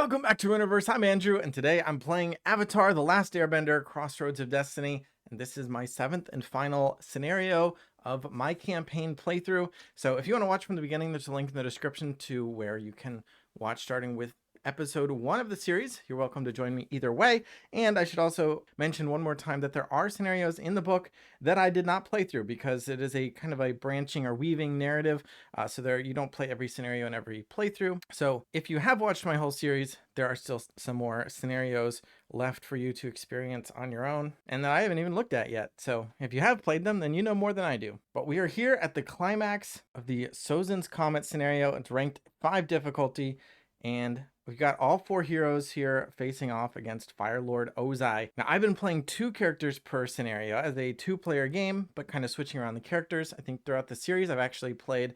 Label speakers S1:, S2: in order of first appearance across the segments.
S1: Welcome back to Universe. I'm Andrew, and today I'm playing Avatar: The Last Airbender, Crossroads of Destiny, and this is my 7th and final scenario of my campaign playthrough. So if you want to watch from the beginning, there's a link in the description to where you can watch starting with episode 1 of the series. You're welcome to join me either way. And I should also mention one more time that there are scenarios in the book that I did not play through because it is a kind of a branching or weaving narrative. So there you don't play every scenario in every playthrough. So if you have watched my whole series, there are still some more scenarios left for you to experience on your own and that I haven't even looked at yet. So if you have played them, then you know more than I do. But we are here at the climax of the Sozin's Comet scenario. It's ranked 5 difficulty, and we've got all 4 heroes here facing off against Fire Lord Ozai. Now, I've been playing 2 characters per scenario as a 2-player game, but kind of switching around the characters. I think throughout the series, I've actually played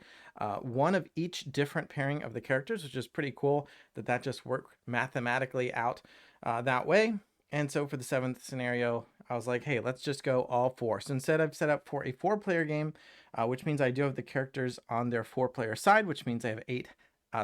S1: one of each different pairing of the characters, which is pretty cool that just worked mathematically out that way. And so for the 7th scenario, I was like, hey, let's just go all 4. So instead, I've set up for a 4-player game, which means I do have the characters on their 4-player side, which means I have 8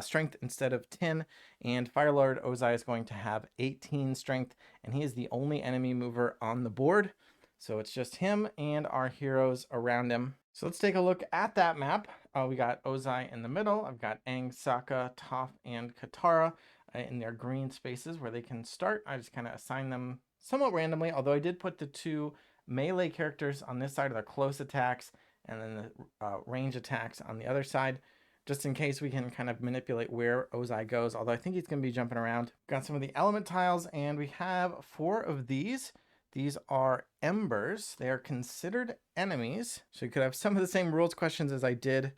S1: strength instead of 10, and Fire Lord Ozai is going to have 18 strength, and he is the only enemy mover on the board. So it's just him and our heroes around him. So let's take a look at that map. We got Ozai in the middle. I've got Aang, Sokka, Toph, and Katara in their green spaces where they can start. I just kind of assign them somewhat randomly, although I did put the 2 melee characters on this side of their close attacks and then the range attacks on the other side, just in case we can kind of manipulate where Ozai goes, although I think he's going to be jumping around. Got some of the element tiles, and we have 4 of these. These are embers. They are considered enemies. So you could have some of the same rules questions as I did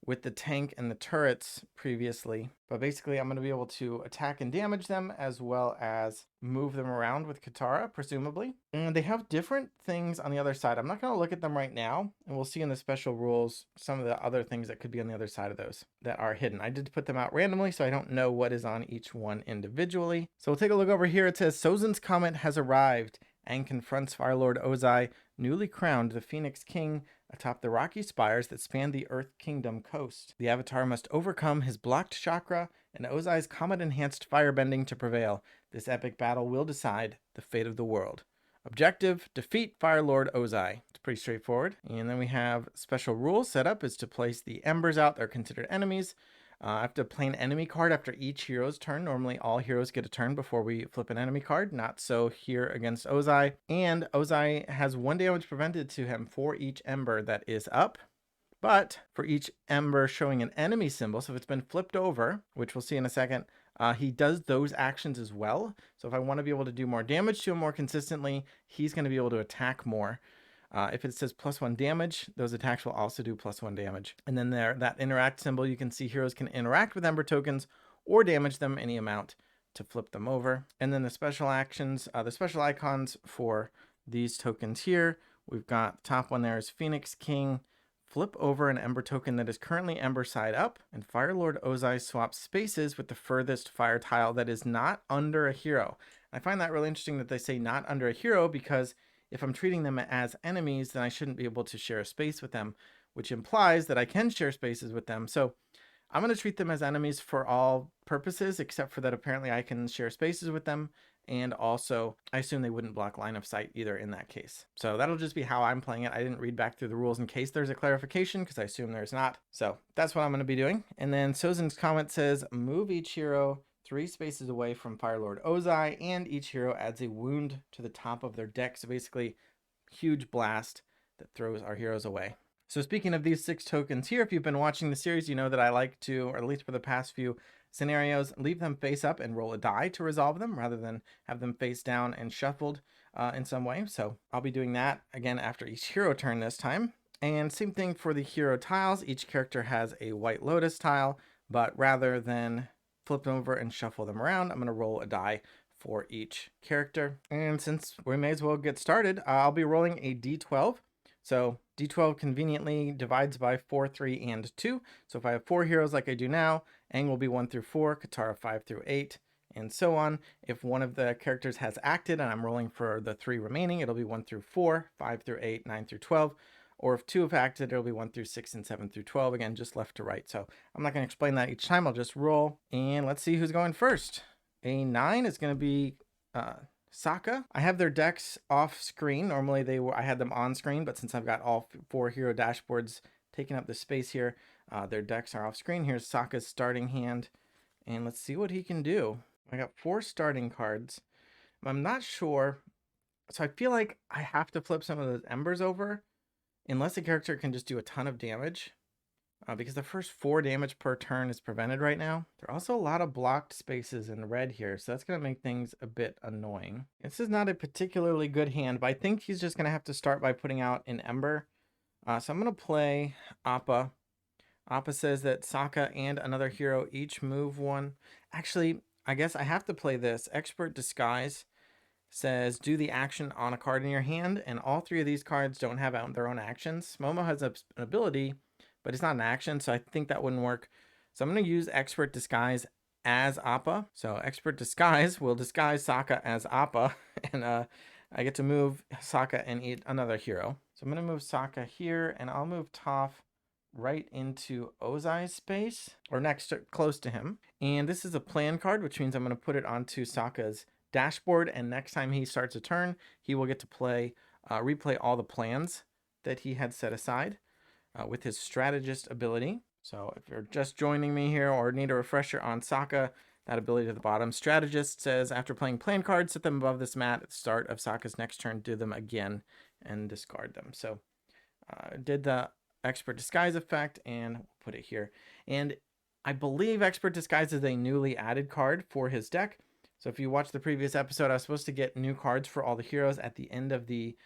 S1: with the tank and the turrets previously. But basically, I'm going to be able to attack and damage them as well as move them around with Katara, presumably. And they have different things on the other side. I'm not going to look at them right now, and we'll see in the special rules some of the other things that could be on the other side of those that are hidden. I did put them out randomly, so I don't know what is on each one individually. So we'll take a look over here. It says, Sozin's Comet has arrived. Aang confronts Fire Lord Ozai, newly crowned the Phoenix King, atop the rocky spires that span the Earth Kingdom coast. The Avatar must overcome his blocked chakra and Ozai's comet-enhanced firebending to prevail. This epic battle will decide the fate of the world. Objective, defeat Fire Lord Ozai. It's pretty straightforward. And then we have special rules set up is to place the embers out. They're considered enemies. I have to play an enemy card after each hero's turn. Normally, all heroes get a turn before we flip an enemy card. Not so here against Ozai. And Ozai has 1 damage prevented to him for each ember that is up. But for each ember showing an enemy symbol, so if it's been flipped over, which we'll see in a second, he does those actions as well. So if I want to be able to do more damage to him more consistently, he's going to be able to attack more. If it says +1 damage, those attacks will also do +1 damage. And then there, that interact symbol, you can see heroes can interact with Ember tokens or damage them any amount to flip them over. And then the special actions, the special icons for these tokens here, we've got the top one there is Phoenix King. Flip over an Ember token that is currently Ember side up, and Fire Lord Ozai swaps spaces with the furthest fire tile that is not under a hero. I find that really interesting that they say not under a hero, because if I'm treating them as enemies, then I shouldn't be able to share a space with them, which implies that I can share spaces with them. So I'm going to treat them as enemies for all purposes, except for that apparently I can share spaces with them. And also, I assume they wouldn't block line of sight either in that case. So that'll just be how I'm playing it. I didn't read back through the rules in case there's a clarification, because I assume there's not. So that's what I'm going to be doing. And then Sozin's comment says, move each hero 3 spaces away from Fire Lord Ozai, and each hero adds a wound to the top of their deck. So basically, huge blast that throws our heroes away. So speaking of these 6 tokens here, if you've been watching the series, you know that I like to, or at least for the past few scenarios, leave them face up and roll a die to resolve them rather than have them face down and shuffled in some way. So I'll be doing that again after each hero turn this time. And same thing for the hero tiles. Each character has a White Lotus tile, but rather than flip them over and shuffle them around, I'm going to roll a die for each character. And since we may as well get started, I'll be rolling a d12. So d12 conveniently divides by 4, 3, and 2. So if I have 4 heroes like I do now, Aang will be 1 through 4, Katara 5 through 8, and so on. If one of the characters has acted and I'm rolling for the 3 remaining, it'll be 1 through 4, 5 through 8, 9 through 12. Or if 2 have acted, it'll be 1 through 6 and 7 through 12. Again, just left to right. So I'm not going to explain that each time. I'll just roll, and let's see who's going first. A 9 is going to be Sokka. I have their decks off screen. Normally I had them on screen, but since I've got all 4 hero dashboards taking up the space here, their decks are off screen. Here's Sokka's starting hand, and let's see what he can do. I got 4 starting cards. I'm not sure, so I feel like I have to flip some of those embers over, unless the character can just do a ton of damage. Because the first 4 damage per turn is prevented right now. There are also a lot of blocked spaces in red here, so that's going to make things a bit annoying. This is not a particularly good hand, but I think he's just going to have to start by putting out an Ember. So I'm going to play Appa. Appa says that Sokka and another hero each move 1. Actually, I guess I have to play this. Expert Disguise says do the action on a card in your hand, and all 3 of these cards don't have their own actions. Momo has an ability, but it's not an action, so I think that wouldn't work. So I'm going to use Expert Disguise as Appa. So Expert Disguise will disguise Sokka as Appa, and I get to move Sokka and eat another hero. So I'm going to move Sokka here, and I'll move Toph right into Ozai's space, or next to, close to him. And this is a plan card, which means I'm going to put it onto Sokka's dashboard, and next time he starts a turn, he will get to replay all the plans that he had set aside. With his strategist ability. So if you're just joining me here or need a refresher on Sokka, that ability at the bottom. Strategist says after playing plan cards, set them above this mat at the start of Sokka's next turn, do them again and discard them. So did the Expert Disguise effect and put it here. And I believe Expert Disguise is a newly added card for his deck. So if you watched the previous episode, I was supposed to get new cards for all the heroes at the end of the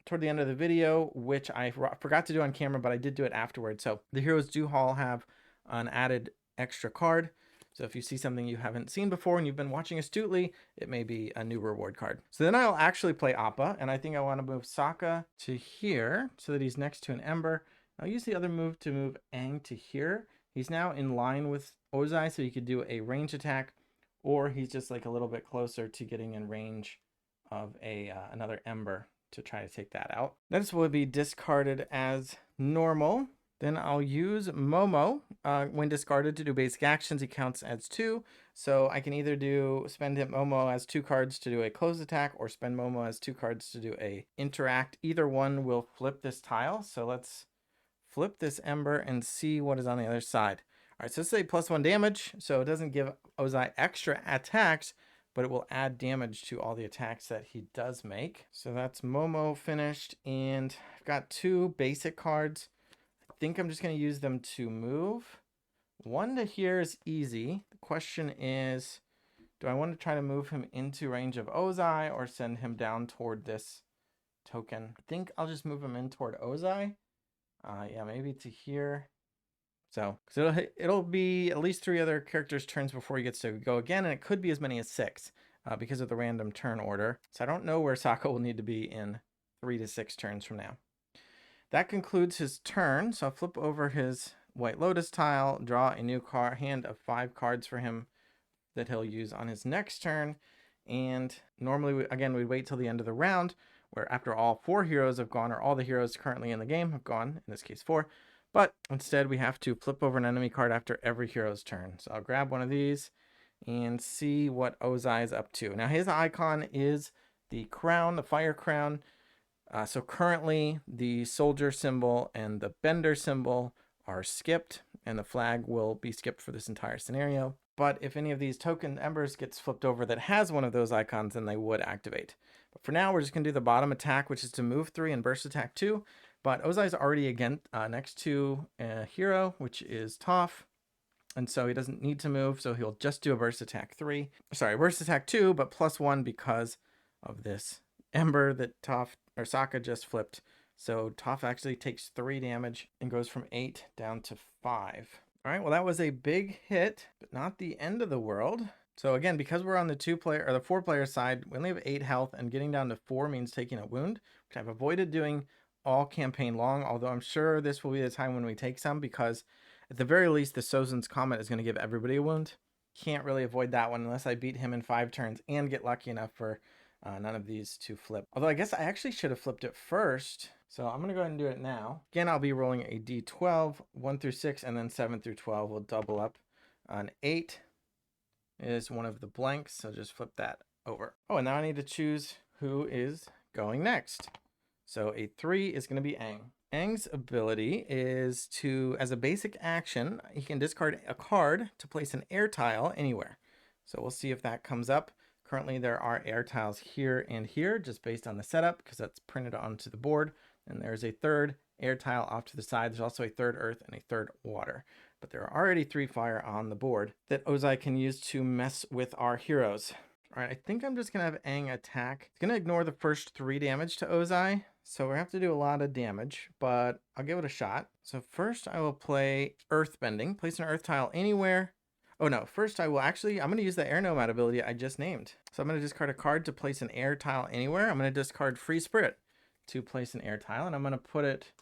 S1: toward the end of the video, which I forgot to do on camera, but I did do it afterwards. So the heroes do all have an added extra card. So if you see something you haven't seen before and you've been watching astutely, it may be a new reward card. So then I'll actually play Appa, and I think I want to move Sokka to here so that he's next to an Ember. I'll use the other move to move Aang to here. He's now in line with Ozai, so he could do a range attack, or he's just like a little bit closer to getting in range of another Ember to try to take that out. This will be discarded as normal. Then I'll use Momo. When discarded to do basic actions, he counts as 2. So I can either spend Momo as 2 cards to do a close attack, or spend Momo as 2 cards to do a interact. Either one will flip this tile. So let's flip this Ember and see what is on the other side. All right, so this is a +1 damage, so it doesn't give Ozai extra attacks, but it will add damage to all the attacks that he does make. So that's Momo finished, and I've got 2 basic cards. I think I'm just going to use them to move. 1 to here is easy. The question is, do I want to try to move him into range of Ozai or send him down toward this token? I think I'll just move him in toward Ozai. Yeah, maybe to here. So it'll be at least 3 other characters' turns before he gets to go again, and it could be as many as 6 because of the random turn order. So I don't know where Sokka will need to be in 3 to 6 turns from now. That concludes his turn. So I'll flip over his White Lotus tile, draw a new hand of 5 cards for him that he'll use on his next turn. And normally, we'd wait till the end of the round, where after all 4 heroes have gone, or all the heroes currently in the game have gone, in this case 4. But instead, we have to flip over an enemy card after every hero's turn. So I'll grab one of these and see what Ozai is up to. Now, his icon is the crown, the fire crown. So currently, the soldier symbol and the bender symbol are skipped, and the flag will be skipped for this entire scenario. But if any of these token embers gets flipped over that has one of those icons, then they would activate. But for now, we're just going to do the bottom attack, which is to move 3 and burst attack 2. But Ozai's already next to a hero, which is Toph. And so he doesn't need to move, so he'll just do a burst attack 3. Sorry, burst attack 2, but +1 because of this Ember that Sokka just flipped. So Toph actually takes 3 damage and goes from 8 down to 5. All right, well, that was a big hit, but not the end of the world. So again, because we're on the 4-player side, we only have 8 health, and getting down to 4 means taking a wound, which I've avoided doing all campaign long, although I'm sure this will be the time when we take some, because at the very least, the Sozin's Comet is going to give everybody a wound. Can't really avoid that one unless I beat him in 5 turns and get lucky enough for none of these to flip. Although I guess I actually should have flipped it first. So I'm going to go ahead and do it now. Again, I'll be rolling a d12, 1 through 6, and then 7 through 12 will double up. An 8 is one of the blanks, so just flip that over. Oh, and now I need to choose who is going next. So a 3 is going to be Aang. Aang's ability is to, as a basic action, he can discard a card to place an air tile anywhere. So we'll see if that comes up. Currently there are air tiles here and here, just based on the setup, because that's printed onto the board. And there's a third air tile off to the side. There's also a third earth and a third water. But there are already 3 fire on the board that Ozai can use to mess with our heroes. All right, I think I'm just going to have Aang attack. It's going to ignore the first 3 damage to Ozai. So we have to do a lot of damage, but I'll give it a shot. So first I will play Earthbending. Place an earth tile anywhere. Oh no, first I'm going to use the air nomad ability I just named. So I'm going to discard a card to place an air tile anywhere. I'm going to discard Free Spirit to place an air tile, and I'm going to put it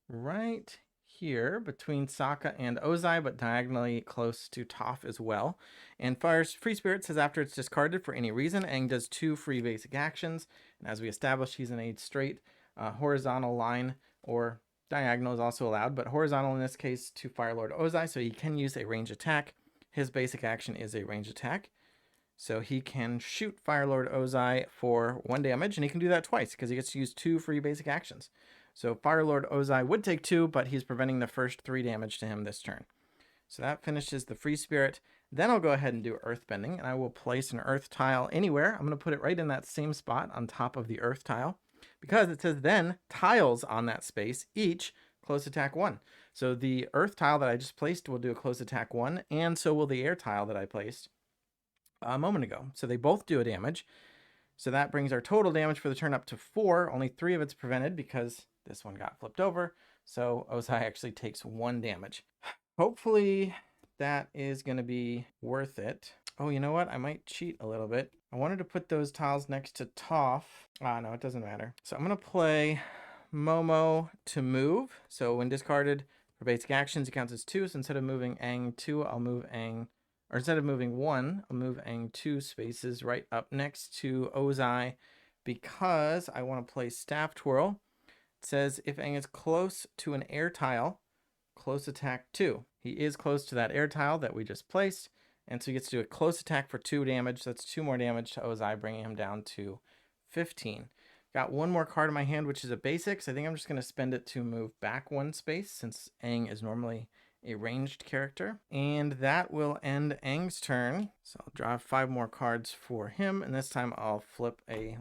S1: right here between Sokka and Ozai, but diagonally close to Toph as well. And Free Spirit says after it's discarded for any reason, Aang does 2 free basic actions. And as we established, he's in a straight horizontal line, or diagonal is also allowed, but horizontal in this case to Fire Lord Ozai, so he can use a range attack. His basic action is a range attack. So he can shoot Fire Lord Ozai for 1 damage, and he can do that twice because he gets to use 2 free basic actions. So Fire Lord Ozai would take 2, but he's preventing the first 3 damage to him this turn. So that finishes the Free Spirit. Then I'll go ahead and do Earthbending, and I will place an earth tile anywhere. I'm going to put it right in that same spot on top of the earth tile, because it says then tiles on that space each close attack 1. So the earth tile that I just placed will do a close attack 1, and so will the air tile that I placed a moment ago. So they both do a damage. So that brings our total damage for the turn up to 4. Only 3 of it's prevented because this one got flipped over. So Ozai actually takes 1 damage. Hopefully that is going to be worth it. Oh, you know what? I might cheat a little bit. I wanted to put those tiles next to Toph. No, it doesn't matter. So I'm going to play Momo to move. So when discarded for basic actions, it counts as 2. So instead of moving Aang 2, I'll move Aang, or instead of moving 1, I'll move Aang 2 spaces right up next to Ozai, because I want to play Staff Twirl. It says if Aang is close to an air tile, close attack 2. He is close to that air tile that we just placed, and so he gets to do a close attack for 2 damage. That's 2 more damage to Ozai, bringing him down to 15. Got 1 more card in my hand, which is a basic, so I think I'm just going to spend it to move back 1 space, since Aang is normally a ranged character. And that will end Aang's turn. So I'll draw 5 more cards for him, and this time I'll flip a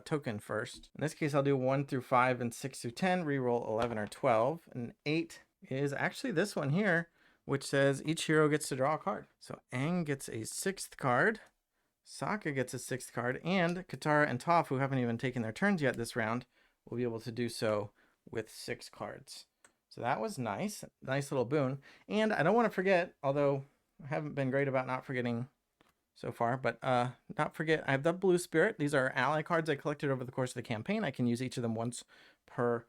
S1: token first. In this case, I'll do 1 through 5 and 6 through 10, reroll 11 or 12, and 8 is actually this one here, which says each hero gets to draw a card. So Aang gets a 6th card, Sokka gets a 6th card, and Katara and Toph, who haven't even taken their turns yet this round, will be able to do so with 6 cards. So that was nice. Nice little boon. And I don't want to forget, although I haven't been great about not forgetting so far, but not forget, I have the Blue Spirit. These are ally cards I collected over the course of the campaign. I can use each of them once per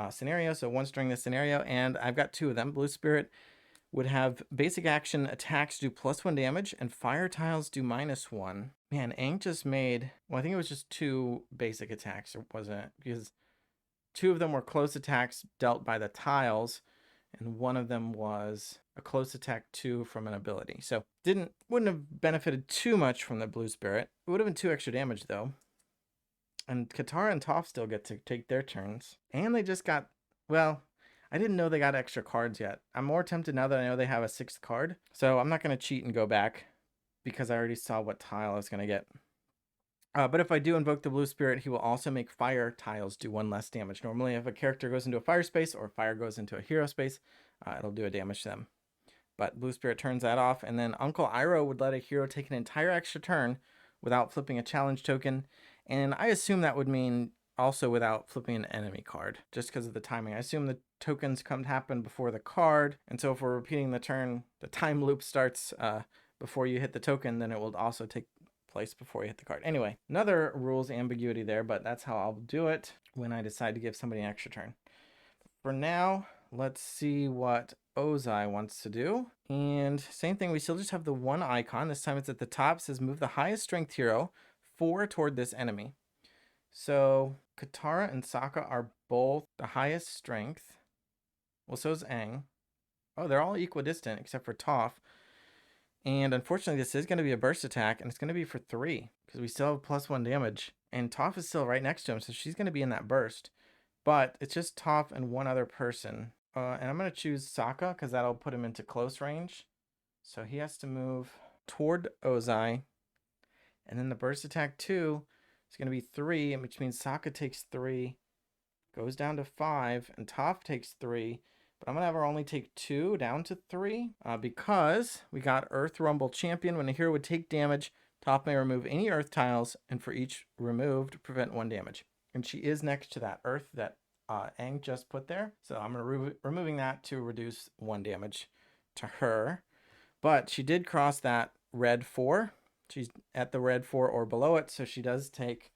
S1: scenario, so once during this scenario, and I've got 2 of them. Blue Spirit would have basic action attacks do +1 damage, and fire tiles do -1. Man, Aang just made, well, I think it was just 2 basic attacks, or wasn't it? Because 2 of them were close attacks dealt by the tiles, and 1 of them was a close attack 2 from an ability. So wouldn't have benefited too much from the Blue Spirit. It would have been 2 extra damage though. And Katara and Toph still get to take their turns. And they just got, well, I didn't know they got extra cards yet. I'm more tempted now that I know they have a 6th card. So I'm not going to cheat and go back, because I already saw what tile I was going to get. But if I do invoke the Blue Spirit, he will also make fire tiles do 1 less damage. Normally, if a character goes into a fire space or fire goes into a hero space, it'll do a damage to them. But Blue Spirit turns that off, and then Uncle Iroh would let a hero take an entire extra turn without flipping a challenge token. And I assume that would mean also without flipping an enemy card, just because of the timing. I assume the tokens come to happen before the card, and so if we're repeating the turn, the time loop starts before you hit the token, then it will also take place before you hit the card. Anyway, another rules ambiguity there, but that's how I'll do it when I decide to give somebody an extra turn. For now, let's see what Ozai wants to do. And same thing, we still just have the 1 icon. This time it's at the top. It says move the highest strength hero 4 toward this enemy. So Katara and Sokka are both the highest strength. Well, so is Aang. Oh, they're all equidistant except for Toph. And unfortunately, this is going to be a burst attack, and it's going to be for 3 because we still have +1 damage. And Toph is still right next to him, so she's going to be in that burst. But it's just Toph and one other person. And I'm going to choose Sokka because that'll put him into close range. So he has to move toward Ozai. And then the burst attack 2 is going to be 3, which means Sokka takes 3, goes down to 5, and Toph takes 3. But I'm going to have her only take 2 down to 3 because we got Earth Rumble Champion. When a hero would take damage, Toph may remove any Earth tiles, and for each removed, prevent 1 damage. And she is next to that Earth that Aang just put there. So I'm going to removing that to reduce 1 damage to her. But she did cross that red 4. She's at the red 4 or below it, so she does take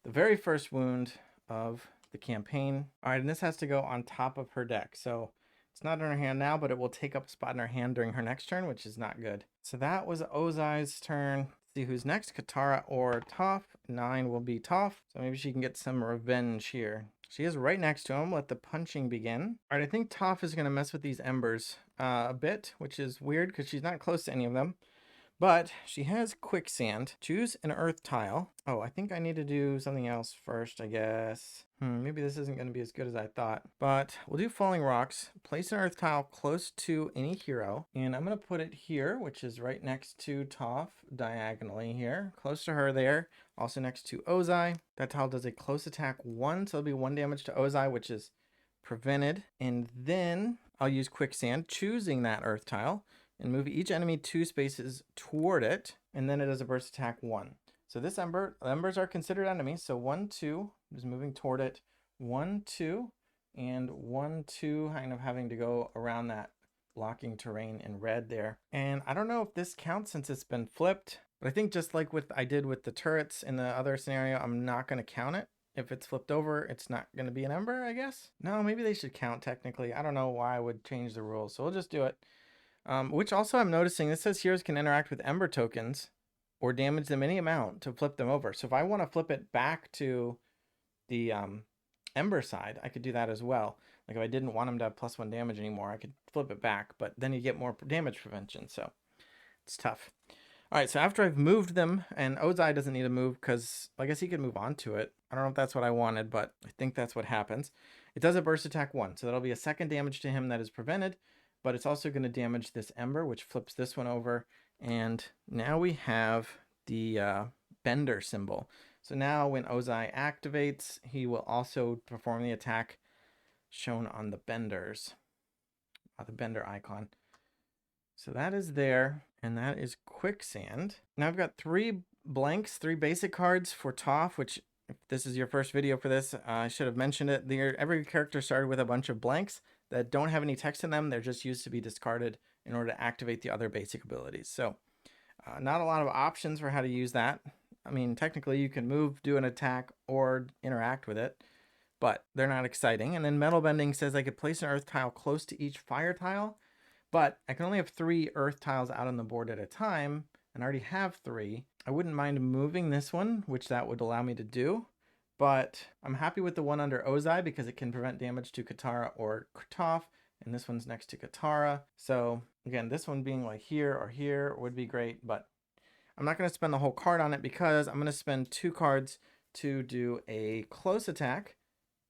S1: the very first wound of the campaign. All right, and this has to go on top of her deck. So it's not in her hand now, but it will take up a spot in her hand during her next turn, which is not good. So that was Ozai's turn. Let's see who's next, Katara or Toph. 9 will be Toph, so maybe she can get some revenge here. She is right next to him. Let the punching begin. All right, I think Toph is going to mess with these embers a bit, which is weird because she's not close to any of them. But she has quicksand. Choose an earth tile. Oh, I think I need to do something else first, I guess. Maybe this isn't going to be as good as I thought. But we'll do falling rocks. Place an earth tile close to any hero. And I'm going to put it here, which is right next to Toph, diagonally here. Close to her there. Also next to Ozai. That tile does a close attack 1, so it'll be 1 damage to Ozai, which is prevented. And then I'll use quicksand, choosing that earth tile, and move each enemy 2 spaces toward it, and then it does a burst attack 1. So this embers are considered enemies, so 1, 2 is moving toward it, 1, 2, and 1, 2, kind of having to go around that blocking terrain in red there. And I don't know if this counts since it's been flipped, but I think just like I did with the turrets in the other scenario, I'm not going to count it. If it's flipped over, it's not going to be an ember, I guess? No, maybe they should count technically. I don't know why I would change the rules, so we'll just do it. Which also I'm noticing, this says heroes can interact with ember tokens or damage them any amount to flip them over. So if I want to flip it back to the ember side, I could do that as well. Like if I didn't want them to have +1 damage anymore, I could flip it back, but then you get more damage prevention, so it's tough. All right, so after I've moved them, and Ozai doesn't need to move because I guess he could move on to it. I don't know if that's what I wanted, but I think that's what happens. It does a burst attack 1, so that'll be a 2nd damage to him that is prevented. But it's also going to damage this ember, which flips this one over. And now we have the bender symbol. So now when Ozai activates, he will also perform the attack shown on the benders, the bender icon. So that is there, and that is quicksand. Now I've got 3 blanks, 3 basic cards for Toph, which if this is your first video for this, I should have mentioned it. Every character started with a bunch of blanks that don't have any text in them. They're just used to be discarded in order to activate the other basic abilities. So not a lot of options for how to use that. I mean, technically you can move, do an attack, or interact with it, but they're not exciting. And then metal bending says I could place an earth tile close to each fire tile, but I can only have 3 earth tiles out on the board at a time, and I already have 3. I wouldn't mind moving this one, which that would allow me to do. But I'm happy with the one under Ozai because it can prevent damage to Katara or Toph, and this one's next to Katara. So again, this one being like here or here would be great, but I'm not going to spend the whole card on it because I'm going to spend 2 cards to do a close attack.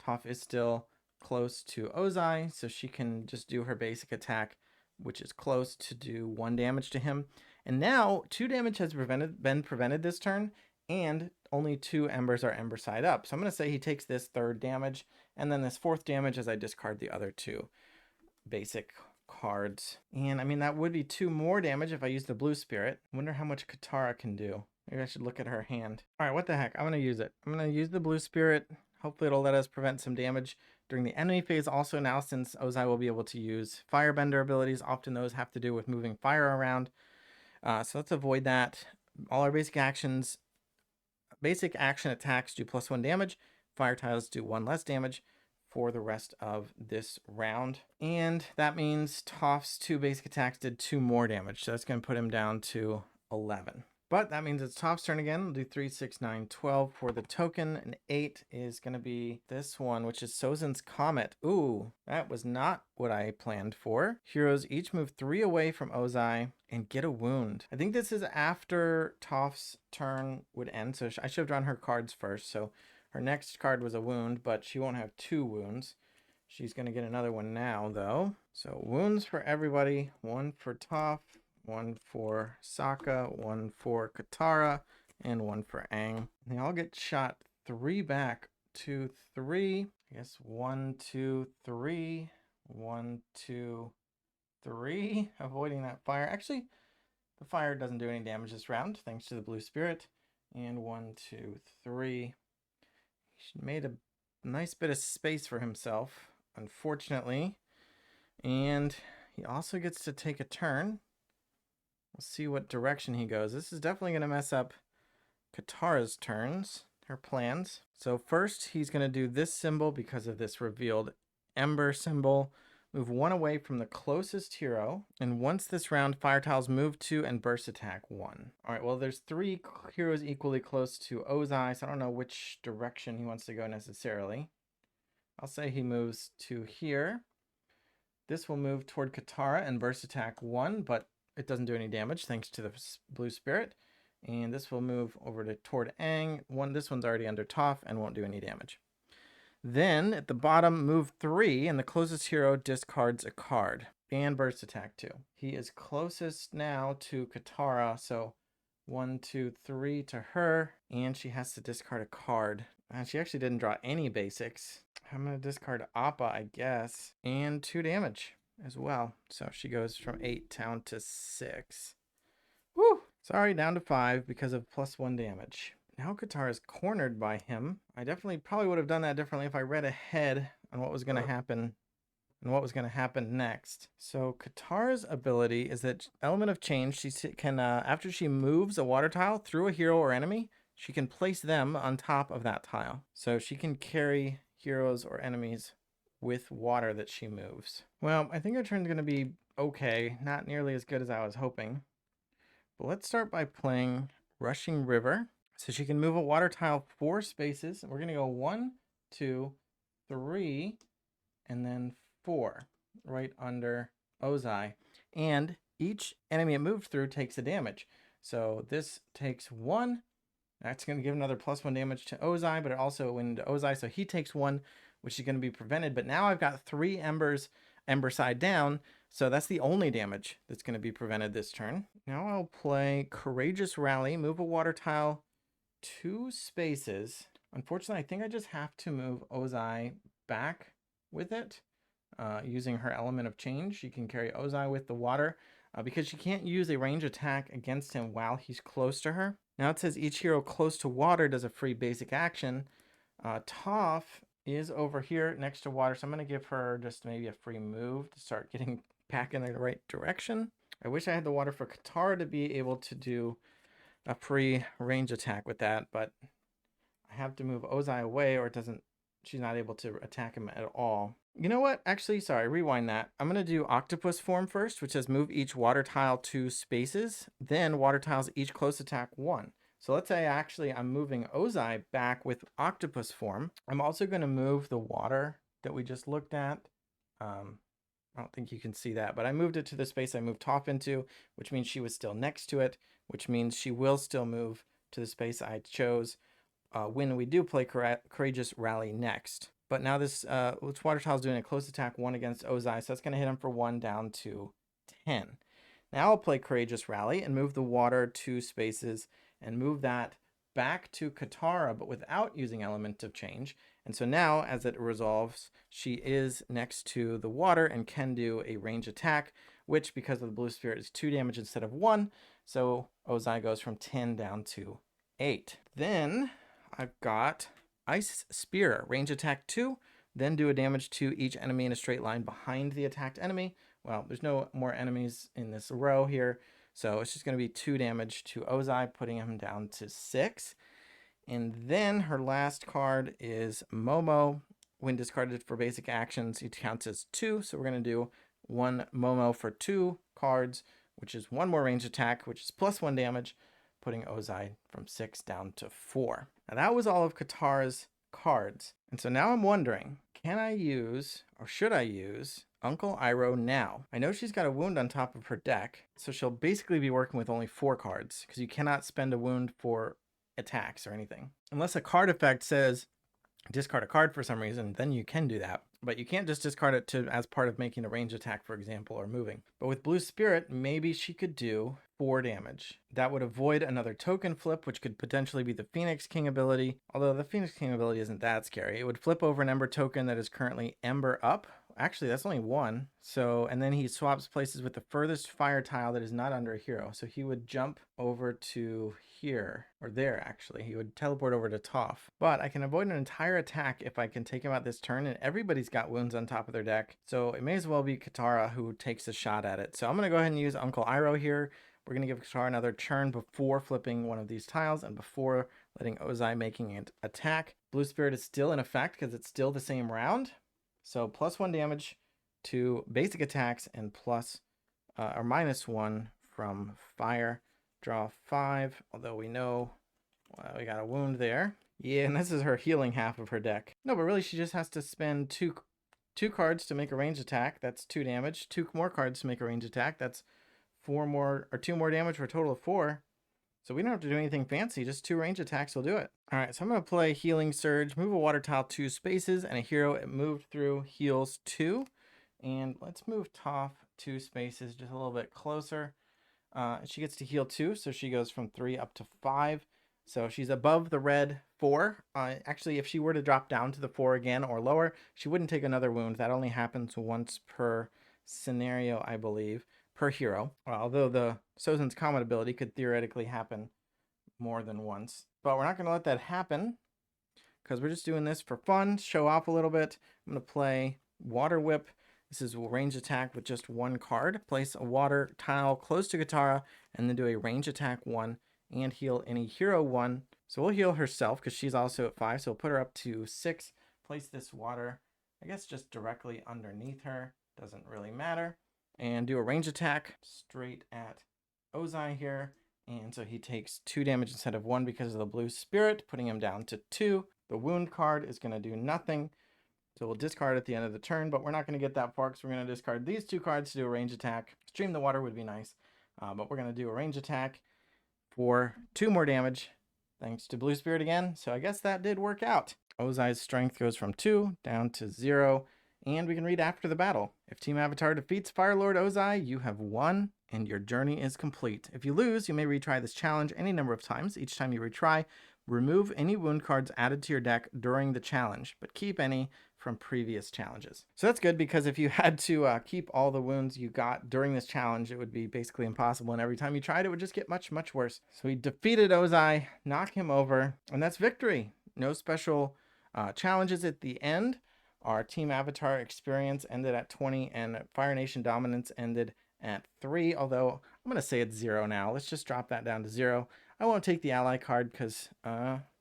S1: Toph is still close to Ozai, so she can just do her basic attack, which is close, to do 1 damage to him. And now 2 damage has been prevented this turn, and only 2 embers are ember side up. So I'm going to say he takes this 3rd damage, and then this 4th damage as I discard the other 2 basic cards. And I mean, that would be 2 more damage if I use the blue spirit. I wonder how much Katara can do. Maybe I should look at her hand. All right, what the heck? I'm going to use it. I'm going to use the blue spirit. Hopefully it'll let us prevent some damage during the enemy phase. Also now, since Ozai will be able to use firebender abilities, often those have to do with moving fire around. So let's avoid that. All our basic action attacks do +1 damage. Fire tiles do 1 less damage for the rest of this round. And that means Toph's 2 basic attacks did 2 more damage. So that's going to put him down to 11. But that means it's Toph's turn again. We'll do 3, 6, 9, 12 for the token. And 8 is going to be this one, which is Sozin's Comet. Ooh, that was not what I planned for. Heroes each move 3 away from Ozai and get a wound. I think this is after Toph's turn would end. So I should have drawn her cards first. So her next card was a wound, but she won't have 2 wounds. She's going to get another one now, though. So wounds for everybody. 1 for Toph. 1 for Sokka, 1 for Katara, and 1 for Aang. They all get shot 3 back. 2, 3. I guess 1, 2, 3. 1, 2, 3. Avoiding that fire. Actually, the fire doesn't do any damage this round, thanks to the blue spirit. And 1, 2, 3. He made a nice bit of space for himself, unfortunately. And he also gets to take a turn. We'll see what direction he goes. This is definitely going to mess up Katara's turns, her plans. So first, he's going to do this symbol because of this revealed Ember symbol. Move 1 away from the closest hero. And once this round, Fire Tiles move 2 and burst attack 1. All right, well, there's 3 heroes equally close to Ozai, so I don't know which direction he wants to go necessarily. I'll say he moves to here. This will move toward Katara and burst attack 1, but it doesn't do any damage thanks to the blue spirit. And this will move over to toward Aang. This one's already under Toph and won't do any damage. Then at the bottom, move 3, and the closest hero discards a card and burst attack 2. He is closest now to Katara, so 1, 2, 3 to her, and she has to discard a card. And she actually didn't draw any basics. I'm going to discard Appa, I guess, and 2 damage as well. So she goes from 8 down to 6. Woo! Sorry, down to 5 because of +1 damage. Now Katara is cornered by him. I definitely probably would have done that differently if I read ahead on what was going to happen and what was going to happen next. So Katara's ability is that Element of Change. She can, after she moves a water tile through a hero or enemy, she can place them on top of that tile. So she can carry heroes or enemies with water that she moves. Well, I think her turn's going to be okay. Not nearly as good as I was hoping. But let's start by playing Rushing River. So she can move a water tile 4 spaces. We're going to go 1, 2, 3, and then 4 right under Ozai. And each enemy it moved through takes a damage. So this takes 1. That's going to give another +1 damage to Ozai, but it also went into Ozai, so he takes 1, which is going to be prevented. But now I've got 3 embers, ember side down, so that's the only damage that's going to be prevented this turn. Now I'll play Courageous Rally, move a water tile 2 spaces. Unfortunately, I think I just have to move Ozai back with it. Using her Element of Change, she can carry Ozai with the water because she can't use a range attack against him while he's close to her. Now it says each hero close to water does a free basic action. Toph is over here next to water, so I'm going to give her just maybe a free move to start getting back in the right direction. I wish I had the water for Katara to be able to do a free range attack with that, but I have to move Ozai away or she's not able to attack him at all. You know what? Actually, sorry, rewind that. I'm going to do octopus form first, which says move each water tile 2 spaces, then water tiles each close attack 1. So let's say I'm moving Ozai back with octopus form. I'm also going to move the water that we just looked at. I don't think you can see that, but I moved it to the space I moved Toph into, which means she was still next to it, which means she will still move to the space I chose when we do play Courageous Rally next. But now this water tile is doing a close attack 1 against Ozai, so that's going to hit him for 1 down to 10. Now I'll play Courageous Rally and move the water 2 spaces and move that back to Katara, but without using Element of Change. And so now, as it resolves, she is next to the water and can do a range attack, which, because of the blue spirit, is 2 damage instead of 1. So Ozai goes from 10 down to 8. Then I've got Ice Spear, range attack 2, then do a damage to each enemy in a straight line behind the attacked enemy. Well, there's no more enemies in this row here, so it's just going to be 2 damage to Ozai, putting him down to 6. And then her last card is Momo. When discarded for basic actions, it counts as 2, so we're going to do 1 Momo for 2 cards, which is 1 more range attack, which is +1 damage, putting Ozai from 6 down to 4. Now that was all of Katara's cards. And so now I'm wondering, can I use, or should I use, Uncle Iroh now? I know she's got a wound on top of her deck, so she'll basically be working with only 4 cards, because you cannot spend a wound for attacks or anything. Unless a card effect says discard a card for some reason, then you can do that. But you can't just discard it as part of making a range attack, for example, or moving. But with Blue Spirit, maybe she could do 4 damage. That would avoid another token flip, which could potentially be the Phoenix King ability. Although the Phoenix King ability isn't that scary. It would flip over an Ember token that is currently Ember up. Actually, that's only 1. So, and then he swaps places with the furthest fire tile that is not under a hero. So he would jump over to here, or there actually. He would teleport over to Toph. But I can avoid an entire attack if I can take him out this turn, and everybody's got wounds on top of their deck. So it may as well be Katara who takes a shot at it. So I'm going to go ahead and use Uncle Iroh here. We're going to give Katara another turn before flipping one of these tiles and before letting Ozai making an attack. Blue Spirit is still in effect because it's still the same round. So +1 damage to basic attacks and plus or -1 from fire. Draw 5, although we know we got a wound there. Yeah, and this is her healing half of her deck. No, but really she just has to spend two cards to make a range attack. That's 2 damage. 2 more cards to make a range attack. That's 2 more damage for a total of 4. So we don't have to do anything fancy, just 2 range attacks will do it. All right, so I'm going to play Healing Surge, move a water tile 2 spaces, and a hero it moved through heals 2. And let's move Toph 2 spaces just a little bit closer. She gets to heal 2, so she goes from 3 up to 5. So she's above the red 4. Actually, if she were to drop down to the 4 again or lower, she wouldn't take another wound. That only happens once per scenario, I believe, per hero. Although the Sozin's Comet ability could theoretically happen more than once. But we're not going to let that happen because we're just doing this for fun, show off a little bit. I'm going to play Water Whip. This is a range attack with just 1 card. Place a water tile close to Katara and then do a range attack 1 and heal any hero 1. So we'll heal herself because she's also at 5. So we'll put her up to 6. Place this water, I guess, just directly underneath her. Doesn't really matter. And do a range attack straight at Ozai here. And so he takes 2 damage instead of 1 because of the Blue Spirit, putting him down to 2. The wound card is going to do nothing. So we'll discard at the end of the turn, but we're not going to get that far because we're going to discard these 2 cards to do a range attack. Stream the water would be nice, but we're going to do a range attack for 2 more damage thanks to Blue Spirit again. So I guess that did work out. Ozai's strength goes from 2 down to 0, and we can read after the battle. If Team Avatar defeats Fire Lord Ozai, you have won, and your journey is complete. If you lose, you may retry this challenge any number of times. Each time you retry, remove any wound cards added to your deck during the challenge, but keep any from previous challenges. So that's good because if you had to keep all the wounds you got during this challenge, it would be basically impossible. And every time you tried, it would just get much, much worse. So we defeated Ozai, knock him over, and that's victory. No special challenges at the end. Our Team Avatar experience ended at 20 and Fire Nation Dominance ended at 3, although I'm going to say it's 0 now. Let's just drop that down to 0. I won't take the ally card because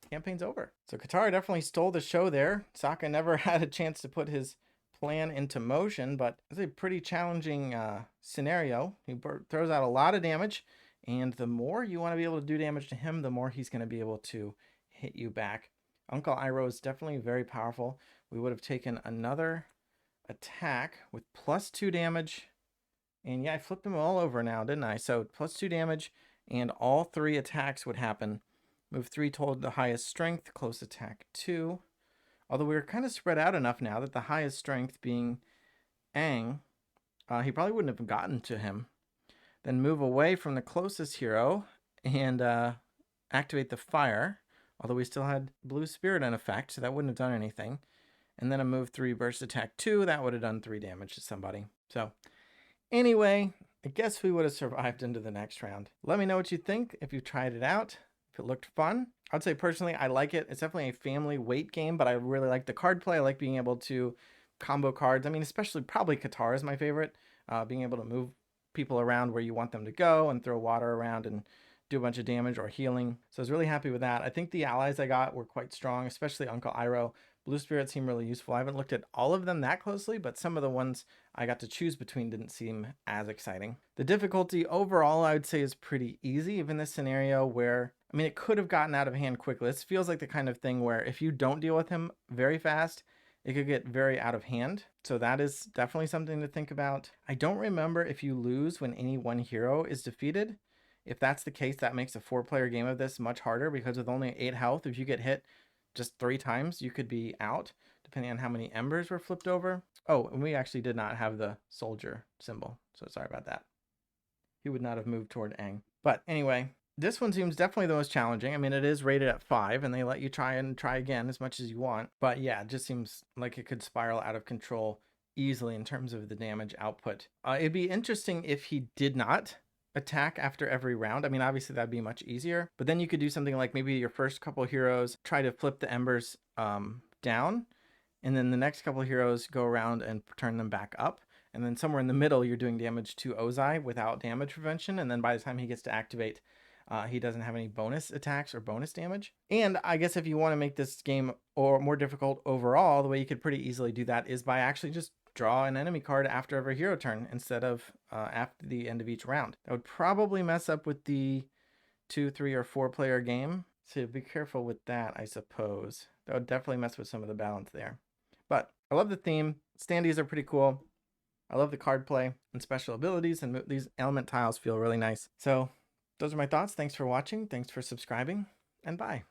S1: campaign's over. So Katara definitely stole the show there. Sokka never had a chance to put his plan into motion, but it's a pretty challenging scenario. He throws out a lot of damage, and the more you want to be able to do damage to him, the more he's going to be able to hit you back. Uncle Iroh is definitely very powerful. We would have taken another attack with +2 damage. And yeah, I flipped him all over now, didn't I? So +2 damage, and all 3 attacks would happen. Move 3 toward the highest strength, close attack 2. Although we were kind of spread out enough now that the highest strength being Aang, he probably wouldn't have gotten to him. Then move away from the closest hero and activate the fire. Although we still had Blue Spirit in effect, so that wouldn't have done anything. And then a move 3 burst attack 2, that would have done 3 damage to somebody. So anyway, I guess we would have survived into the next round. Let me know what you think if you tried it out. If it looked fun. I'd say personally I like it. It's definitely a family weight game, but I really like the card play. I like being able to combo cards. I mean, especially probably Katara is my favorite. Being able to move people around where you want them to go and throw water around and do a bunch of damage or healing. So I was really happy with that. I think the allies I got were quite strong, especially Uncle Iroh. Blue spirits seem really useful. I haven't looked at all of them that closely, but some of the ones I got to choose between didn't seem as exciting. The difficulty overall, I would say, is pretty easy, even this scenario where, I mean, it could have gotten out of hand quickly. This feels like the kind of thing where if you don't deal with him very fast, it could get very out of hand. So that is definitely something to think about. I don't remember if you lose when any one hero is defeated. If that's the case, that makes a 4-player game of this much harder, because with only 8 health, if you get hit just 3 times, you could be out, depending on how many embers were flipped over. Oh, and we actually did not have the soldier symbol, so sorry about that. He would not have moved toward Aang. But anyway, this one seems definitely the most challenging. I mean, it is rated at 5, and they let you try again as much as you want. But yeah, it just seems like it could spiral out of control easily in terms of the damage output. It'd be interesting if he did not attack after every round. I mean, obviously that'd be much easier, but then you could do something like maybe your first couple heroes try to flip the embers down, and then the next couple heroes go around and turn them back up. And then somewhere in the middle, you're doing damage to Ozai without damage prevention. And then by the time he gets to activate, he doesn't have any bonus attacks or bonus damage. And I guess if you want to make this game more difficult overall, the way you could pretty easily do that is by actually just draw an enemy card after every hero turn instead of after the end of each round. That would probably mess up with the 2, 3, or 4-player game. So be careful with that, I suppose. That would definitely mess with some of the balance there. But I love the theme. Standees are pretty cool. I love the card play and special abilities, and these element tiles feel really nice. So those are my thoughts. Thanks for watching. Thanks for subscribing, and bye.